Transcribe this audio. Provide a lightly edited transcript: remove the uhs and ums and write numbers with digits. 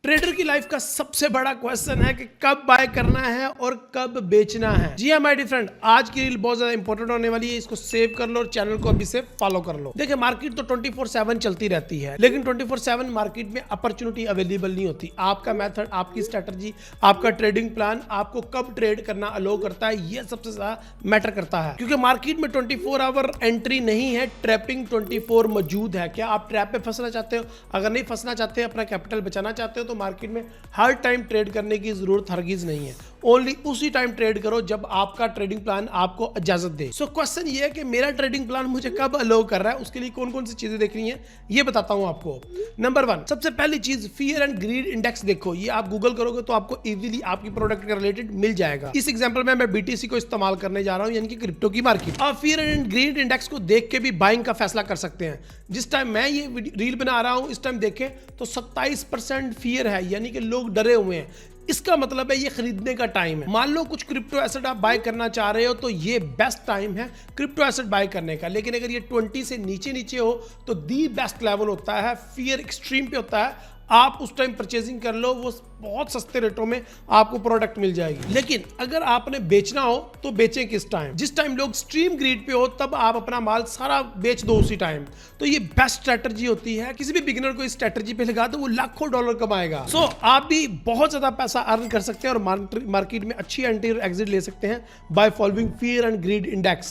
Trader की life का सबसे बड़ा क्वेश्चन है कि कब बाय करना है और कब बेचना है। जी हाँ माय डियर फ्रेंड, आज की रील बहुत ज्यादा इंपॉर्टेंट होने वाली है। इसको सेव कर लो और चैनल को अभी से फॉलो कर लो। देखिए, मार्केट तो 24/7 चलती रहती है, लेकिन 24/7 मार्केट में अपॉर्चुनिटी अवेलेबल नहीं होती। आपका मेथड, आपकी स्ट्रेटजी, आपका ट्रेडिंग प्लान आपको कब ट्रेड करना अलो करता है, यह सबसे ज्यादा मैटर करता है। क्योंकि मार्केट में 24 आवर एंट्री नहीं है, ट्रैपिंग 24 मौजूद है। क्या आप ट्रैप पे फंसना चाहते हो? अगर नहीं फंसना चाहते, अपना कैपिटल बचाना चाहते हो, तो मार्केट में हर टाइम ट्रेड करने की जरूरत हरगिज नहीं है। ओनली उसी टाइम ट्रेड करो जब आपका ट्रेडिंग प्लान आपको इजाजत दे। सो क्वेश्चन ये है कि मेरा ट्रेडिंग प्लान मुझे कब अलाउ कर रहा है, उसके लिए कौन कौन सी चीजें देखनी है ये बताता हूं आपको। नंबर 1, सबसे पहली चीज फियर एंड ग्रीड इंडेक्स देखो। ये आप गूगल करोगे तो आपको इजीली आपकी प्रोडक्ट के रिलेटेड मिल जाएगा। इस एग्जांपल में मैं बीटीसी को इस्तेमाल करने जा रहा हूं, यानी कि क्रिप्टो की मार्केट। आप फियर एंड ग्रीड इंडेक्स को देख के भी बाइंग का फैसला कर सकते हैं। जिस टाइम मैं ये रील बना रहा हूं, इस टाइम देखें तो 27% फियर है, यानी कि लोग डरे हुए हैं। इसका मतलब है ये खरीदने का टाइम है। मान लो कुछ क्रिप्टो एसेट आप बाय करना चाह रहे हो, तो ये बेस्ट टाइम है क्रिप्टो एसेट बाय करने का। लेकिन अगर ये 20 से नीचे नीचे हो तो दी बेस्ट लेवल होता है, फियर एक्सट्रीम पे होता है। आप उस टाइम परचेजिंग कर लो, वो बहुत सस्ते रेटों में आपको प्रोडक्ट मिल जाएगी। लेकिन अगर आपने बेचना हो तो बेचें किस टाइम? जिस टाइम लोग स्ट्रीम ग्रीड पे हो, तब आप अपना माल सारा बेच दो उसी टाइम। तो ये बेस्ट स्ट्रेटजी होती है। किसी भी बिगिनर को इस स्ट्रेटजी पे लगा दो, वो लाखों डॉलर कमाएगा। सो आप भी बहुत ज्यादा पैसा अर्न कर सकते हैं और मार्केट में अच्छी एंट्री और एग्जिट ले सकते हैं by following fear and greed index.